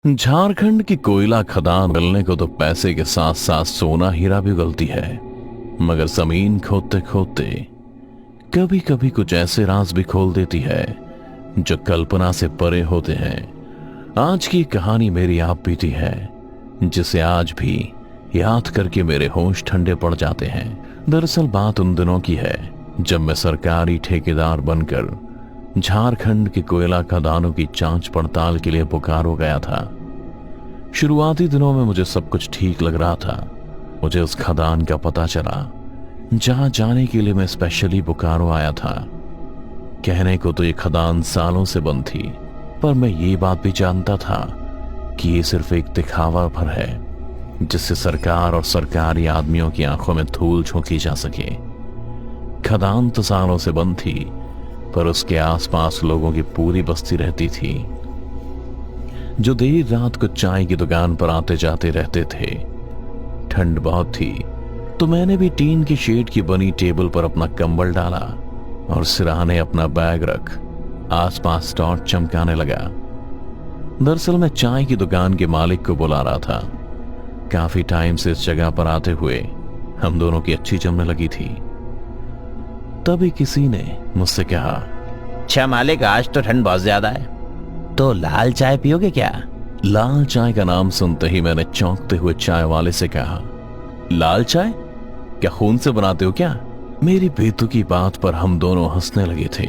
झारखंड की कोयला खदान मिलने को तो पैसे के साथ साथ सोना हीरा भी गलती है, मगर जमीन खोदते खोदते कभी कभी कुछ ऐसे राज भी खोल देती है जो कल्पना से परे होते हैं। आज की कहानी मेरी आप बीती है, जिसे आज भी याद करके मेरे होश ठंडे पड़ जाते हैं। दरअसल बात उन दिनों की है जब मैं सरकारी ठेकेदार बनकर झारखंड के कोयला खदानों की जांच पड़ताल के लिए बोकारो गया था। शुरुआती दिनों में मुझे सब कुछ ठीक लग रहा था। मुझे उस खदान का पता चला जहां जाने के लिए मैं स्पेशली बोकारो आया था। कहने को तो ये खदान सालों से बंद थी, पर मैं ये बात भी जानता था कि ये सिर्फ एक दिखावा भर है जिससे सरकार और सरकारी आदमियों की आंखों में धूल झोंकी जा सके। खदान तो सालों से बंद थी, पर उसके आसपास लोगों की पूरी बस्ती रहती थी जो देर रात को चाय की दुकान पर आते जाते रहते थे। ठंड बहुत थी तो मैंने भी टीन की शेड की बनी टेबल पर अपना कंबल डाला और सिरहाने अपना बैग रख आसपास टॉर्च चमकाने लगा। दरअसल मैं चाय की दुकान के मालिक को बुला रहा था। काफी टाइम से इस जगह पर आते हुए हम दोनों की अच्छी जमने लगी थी। तभी किसी ने मुझसे कहा, अच्छा मालिक, आज तो ठंड बहुत ज्यादा है, तो लाल चाय पियोगे क्या? लाल चाय का नाम सुनते ही मैंने चौंकते हुए चाय वाले से कहा, लाल चाय? क्या खून से बनाते हो क्या? मेरी बेतुकी बात पर हम दोनों हंसने लगे थे,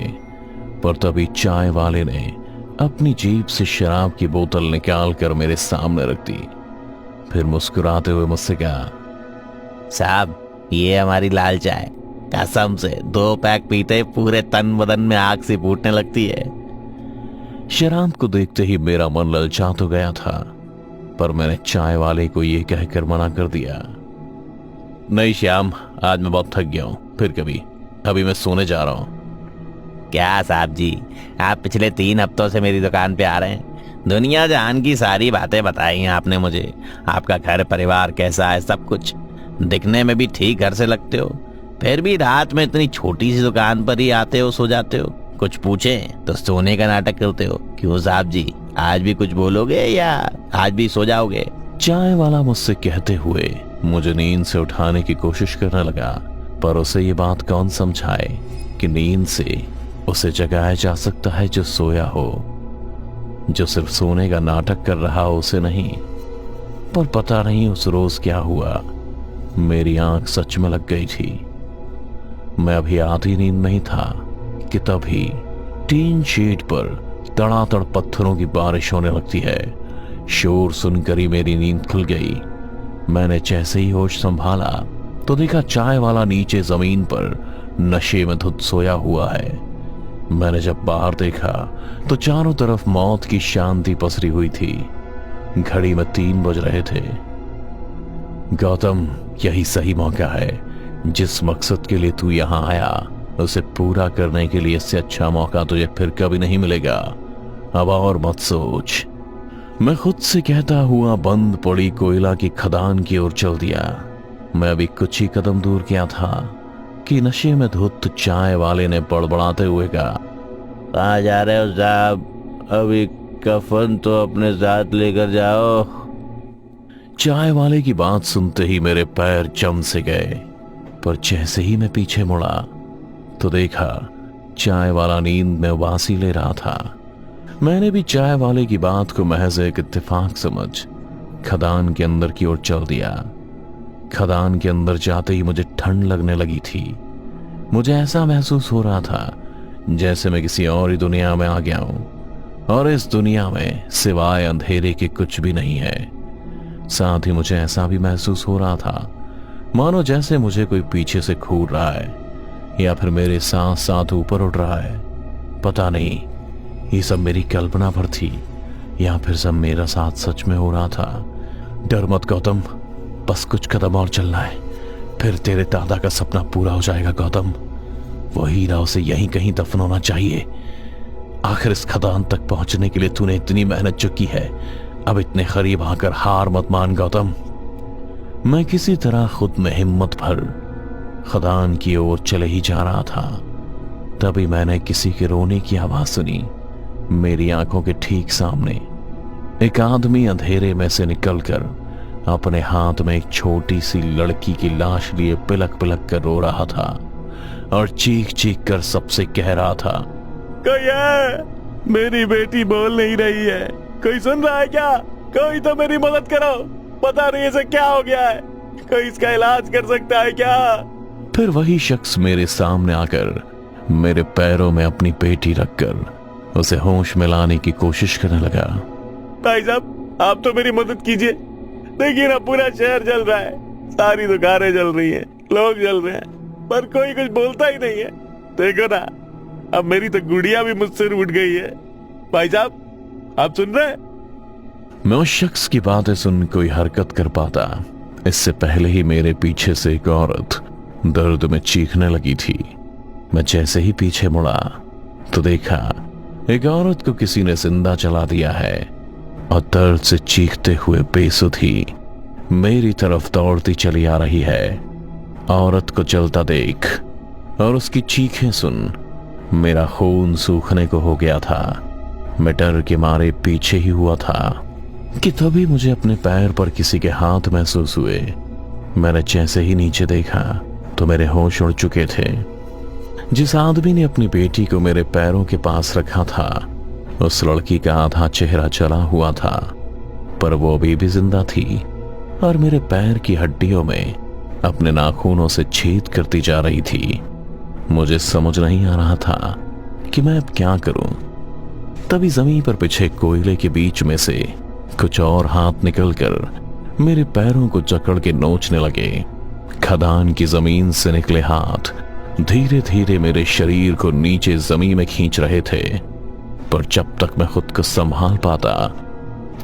पर तभी चाय वाले ने अपनी जेब से शराब की बोतल निकाल कर मेरे सामने रख दी। फिर मुस्कुराते हुए मुझसे कहा, साहब, ये हमारी लाल चाय, कसम से 2 पैक पीते पूरे तन बदन में आग से फूटने लगती है। शराब को देखते ही मेरा मन ललचा तो गया था, पर मैंने चाय वाले को यह कहकर मना कर दिया, नहीं श्याम, आज मैं बहुत थक गया हूं, फिर कभी, अभी मैं सोने जा रहा हूं। क्या साहब जी, आप पिछले 3 हफ्तों से मेरी दुकान पे आ रहे हैं, दुनिया जहान की सारी बातें बताई हैं आपने मुझे, आपका घर परिवार कैसा है, सब कुछ। दिखने में भी ठीक घर से लगते हो, फिर भी रात में इतनी छोटी सी दुकान पर ही आते हो, सो जाते हो। कुछ पूछे तो सोने का नाटक करते हो। क्यों साहब जी, आज भी कुछ बोलोगे या आज भी सो जाओगे? चाय वाला मुझसे कहते हुए मुझे नींद से उठाने की कोशिश करने लगा, पर उसे ये बात कौन समझाए कि नींद से उसे जगाया जा सकता है जो सोया हो। जो सिर्फ सोने का नाटक कर रहा हो उसे नहीं। पर पता नहीं उस रोज क्या हुआ, मेरी आंख सच में लग गई थी। मैं अभी आधी नींद में ही था कि तभी टीन शेड पर तड़ातड़ पत्थरों की बारिश होने लगती है। शोर सुनकर ही मेरी नींद खुल गई। मैंने जैसे ही होश संभाला तो देखा चाय वाला नीचे जमीन पर नशे में धुत सोया हुआ है। मैंने जब बाहर देखा तो चारों तरफ मौत की शांति पसरी हुई थी। घड़ी में 3 बज रहे थे। गौतम, यही सही मौका है। जिस मकसद के लिए तू यहां आया उसे पूरा करने के लिए इससे अच्छा मौका तुझे फिर कभी नहीं मिलेगा। अब और मत सोच। मैं खुद से कहता हुआ बंद पड़ी कोयला की खदान की ओर चल दिया। मैं अभी कुछ ही कदम दूर गया था कि नशे में धुत चाय वाले ने बड़बड़ाते हुए कहा, कहाँ जा रहे हो साहब? अभी कफन तो अपने साथ लेकर जाओ। चाय वाले की बात सुनते ही मेरे पैर जम से गए, पर जैसे ही मैं पीछे मुड़ा तो देखा चाय वाला नींद में वासी ले रहा था। मैंने भी चाय वाले की बात को महज एक इत्तेफाक समझ खदान के अंदर की ओर चल दिया। खदान के अंदर जाते ही मुझे ठंड लगने लगी थी। मुझे ऐसा महसूस हो रहा था जैसे मैं किसी और ही दुनिया में आ गया हूं और इस दुनिया में सिवाय अंधेरे के कुछ भी नहीं है। साथ ही मुझे ऐसा भी महसूस हो रहा था मानो जैसे मुझे कोई पीछे से घूर रहा है या फिर मेरे साथ साथ ऊपर उड़ रहा है। पता नहीं ये सब मेरी कल्पना भर थी या फिर सब मेरा साथ सच में हो रहा था। डर मत गौतम, बस कुछ कदम और चलना है, फिर तेरे दादा का सपना पूरा हो जाएगा। गौतम, वो हीरा उसे यहीं कहीं दफन होना चाहिए। आखिर इस खदान तक पहुंचने के लिए तूने इतनी मेहनत जो की है, अब इतने करीब आकर हार मत मान गौतम। मैं किसी तरह खुद में हिम्मत भर खदान की ओर चले ही जा रहा था। तभी मैंने किसी के रोने की आवाज सुनी। मेरी आंखों के ठीक सामने एक आदमी अंधेरे में से निकलकर अपने हाथ में एक छोटी सी लड़की की लाश लिए पिलक पिलक कर रो रहा था और चीख चीख कर सबसे कह रहा था, कोई है? मेरी बेटी बोल नहीं रही है, कोई सुन रहा है क्या? कोई तो मेरी मदद करो, पता नहीं इसे क्या हो गया है, कोई इसका इलाज कर सकता है क्या? फिर वही शख्स मेरे सामने आकर मेरे पैरों में अपनी पेटी रखकर उसे होश में लाने की कोशिश करने लगा। भाई साहब, आप तो मेरी मदद कीजिए। देखिए ना, पूरा शहर जल रहा है, सारी दुकानें जल रही हैं, लोग जल रहे हैं, पर कोई कुछ बोलता ही नहीं है। देखो ना, अब मेरी तो गुड़िया भी मुझसे उठ गई है। भाई साहब, आप सुन रहे हैं? मैं उस शख्स की बातें सुन कोई हरकत कर पाता इससे पहले ही मेरे पीछे से एक औरत दर्द में चीखने लगी थी। मैं जैसे ही पीछे मुड़ा तो देखा एक औरत को किसी ने जिंदा जला दिया है और दर्द से चीखते हुए बेसुध ही मेरी तरफ दौड़ती चली आ रही है। औरत को चलता देख और उसकी चीखें सुन मेरा खून सूखने को हो गया था। मैं डर के मारे पीछे ही हुआ था कि तभी मुझे अपने पैर पर किसी के हाथ महसूस हुए। मैंने जैसे ही नीचे देखा तो मेरे होश उड़ चुके थे। जिस आदमी ने अपनी बेटी को मेरे पैरों के पास रखा था उस लड़की का आधा चेहरा जला हुआ था, पर वो अभी भी जिंदा थी और मेरे पैर की हड्डियों में अपने नाखूनों से छेद करती जा रही थी। मुझे समझ नहीं आ रहा था कि मैं अब क्या करूं। तभी जमीन पर बिछे कोयले के बीच में से कुछ और हाथ निकलकर मेरे पैरों को जकड़ के नोचने लगे। खदान की जमीन से निकले हाथ धीरे धीरे मेरे शरीर को नीचे जमीन में खींच रहे थे, पर जब तक मैं खुद को संभाल पाता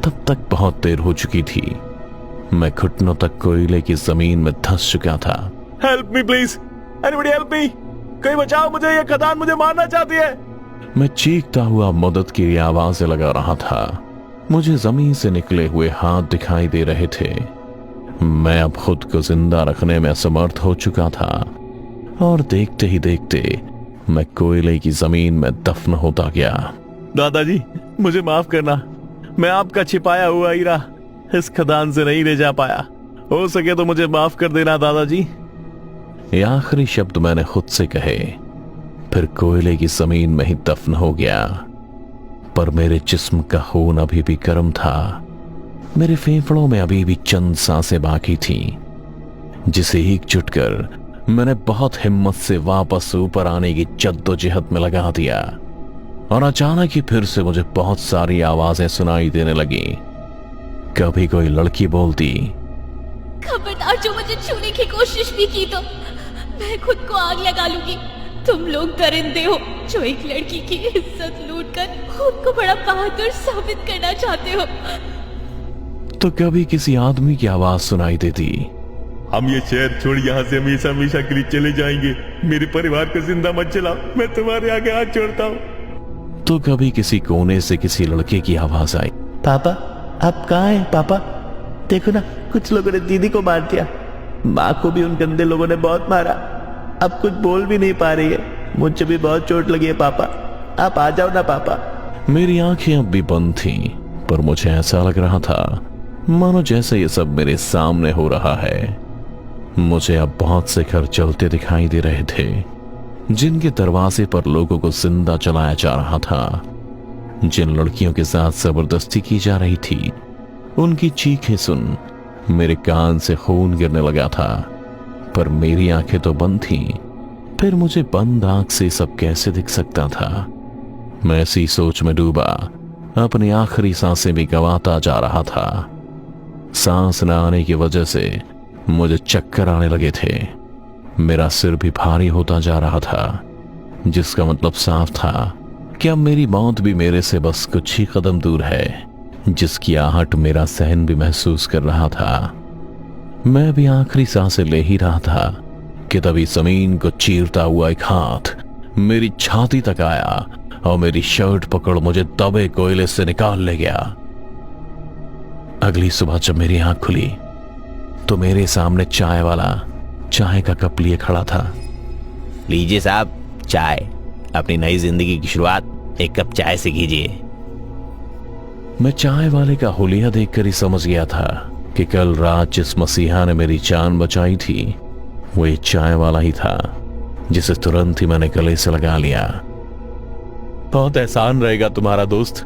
तब तक बहुत देर हो चुकी थी। मैं घुटनों तक कोयले की जमीन में धंस चुका था। Help me please, anybody help me, कोई बचाओ मुझे, ये खदान मुझे मारना चाहती है। मैं चीखता हुआ मदद की आवाजें लगा रहा था। मुझे जमीन से निकले हुए हाथ दिखाई दे रहे थे। मैं अब खुद को जिंदा रखने में असमर्थ हो चुका था और देखते ही देखते मैं कोयले की जमीन में दफन होता गया। दादाजी, मुझे माफ करना, मैं आपका छिपाया हुआ हीरा इस खदान से नहीं ले जा पाया। हो सके तो मुझे माफ कर देना दादाजी। ये आखिरी शब्द मैंने खुद से कहे, फिर कोयले की जमीन में ही दफन हो गया। पर मेरे जिस्म का खून अभी भी गर्म था। मेरे फेफड़ों में अभी भी चंद सांसें बाकी थीं, जिसे एकजुट कर मैंने बहुत हिम्मत से वापस ऊपर आने की जद्दोजहद में लगा दिया। और अचानक ही फिर से मुझे बहुत सारी आवाजें सुनाई देने लगी। कभी कोई लड़की बोलती, खबरदार जो मुझे छूने की कोशिश भी की तो मैं खुद को आग लगा लूंगी। तुम लोग दरिंदे हो जो एक लड़की की इज्जत लूटकर खुद को बड़ा बहादुर साबित करना चाहते हो। तो कभी किसी आदमी की आवाज सुनाई देती, हम ये शहर छोड़ यहाँ से हमेशा हमेशा के लिए चले जाएंगे। मेरे परिवार को जिंदा मत चलाओ, मैं तुम्हारे आगे हाथ जोड़ता हूँ। तो कभी किसी कोने से किसी लड़के की आवाज आई, पापा आप कहाँ हैं? पापा देखो ना, कुछ लोगों ने दीदी को मार दिया, माँ को भी उन गंदे लोगों ने बहुत मारा, अब कुछ बोल भी नहीं पा रही है, मुझे भी बहुत चोट लगी है पापा, आप आ जाओ ना पापा। मेरी आंखें अब भी बंद थीं, पर मुझे ऐसा लग रहा था मानो जैसे ये सब मेरे सामने हो रहा है। मुझे अब बहुत से घर चलते दिखाई दे रहे थे, जिनके दरवाजे पर लोगों को जिंदा जलाया जा रहा था। जिन लड़कियों के साथ जबरदस्ती की जा रही थी, उनकी चीखें सुन मेरे कान से खून गिरने लगा था, पर मेरी आंखें तो बंद थीं। फिर मुझे बंद आंख से सब कैसे दिख सकता था? मैं ऐसी सोच में डूबा, अपनी आखिरी सांसें भी गंवाता जा रहा था। सांस न आने की वजह से मुझे चक्कर आने लगे थे। मेरा सिर भी भारी होता जा रहा था, जिसका मतलब साफ था कि अब मेरी मौत भी मेरे से बस कुछ ही कदम दूर है, जिसकी आहट मेरा सहन भी महसूस कर रहा था। मैं भी आखिरी सांसें ले ही रहा था कि तभी जमीन को चीरता हुआ एक हाथ मेरी छाती तक आया और मेरी शर्ट पकड़ मुझे दबे कोयले से निकाल ले गया। अगली सुबह जब मेरी आंख खुली तो मेरे सामने चाय वाला चाय का कप लिए खड़ा था। लीजिए साहब चाय, अपनी नई जिंदगी की शुरुआत एक कप चाय से कीजिए। मैं चाय वाले का हुलिया देखकर ही समझ गया था कि कल रात जिस मसीहा ने मेरी जान बचाई थी वो ये चाय वाला ही था, जिसे तुरंत ही मैंने गले से लगा लिया। बहुत एहसान रहेगा तुम्हारा दोस्त,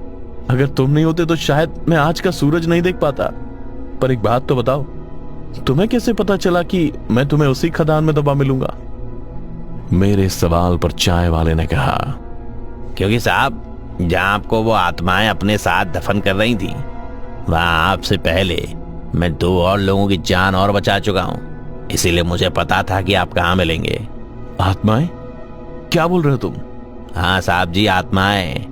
अगर तुम नहीं होते तो शायद मैं आज का सूरज नहीं देख पाता। पर एक बात तो बताओ, तुम्हें कैसे पता चला कि मैं तुम्हें उसी खदान में दबा मिलूंगा? मेरे सवाल पर चाय वाले ने कहा, क्योंकि साहब जहां आपको वो आत्माएं अपने साथ दफन कर रही थी, वहां आपसे पहले मैं 2 और लोगों की जान और बचा चुका हूं। इसीलिए मुझे पता था कि आप कहां मिलेंगे। आत्माएं? क्या बोल रहे हो तुम? हाँ साहब जी, आत्माएं।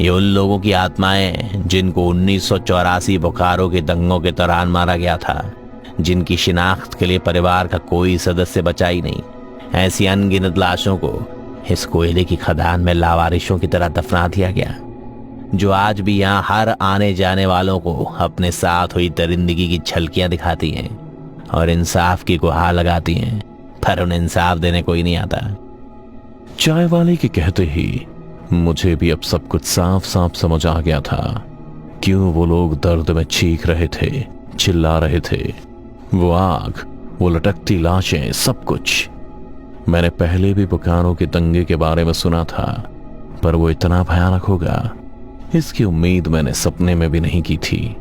ये उन लोगों की आत्माएं जिनको 1984 बुखारों के दंगों के दौरान मारा गया था, जिनकी शिनाख्त के लिए परिवार का कोई सदस्य बचा ही नहीं। ऐसी अनगिनत लाशों को इस कोयले की खदान में लावारिशों की तरह दफना दिया गया, जो आज भी यहाँ हर आने जाने वालों को अपने साथ हुई दरिंदगी की झलकियां दिखाती हैं और इंसाफ की गुहार लगाती हैं, पर उन्हें इंसाफ देने कोई नहीं आता। चाय वाले के कहते ही मुझे भी अब सब कुछ साफ साफ समझ आ गया था। क्यों वो लोग दर्द में चीख रहे थे, चिल्ला रहे थे। वो आग, वो लटकती लाशें, सब कुछ। मैंने पहले भी बुखारों के दंगे के बारे में सुना था, पर वो इतना भयानक होगा इसकी उम्मीद मैंने सपने में भी नहीं की थी।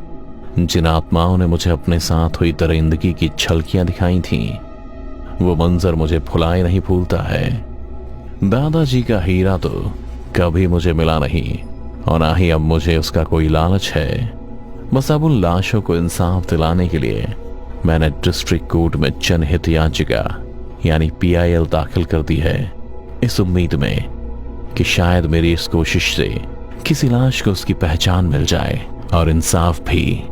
जिन आत्माओं ने मुझे अपने साथ हुई दरिंदगी की झलकियां दिखाई थीं, वो मंजर मुझे भुलाए नहीं भूलता है। दादाजी का हीरा तो कभी मुझे मिला नहीं और ना ही अब मुझे उसका कोई लालच है। बस अब उन लाशों को इंसाफ दिलाने के लिए मैंने डिस्ट्रिक्ट कोर्ट में जनहित याचिका यानी PIL दाखिल कर दी है, इस उम्मीद में कि शायद मेरी इस कोशिश से किसी लाश को उसकी पहचान मिल जाए और इंसाफ भी।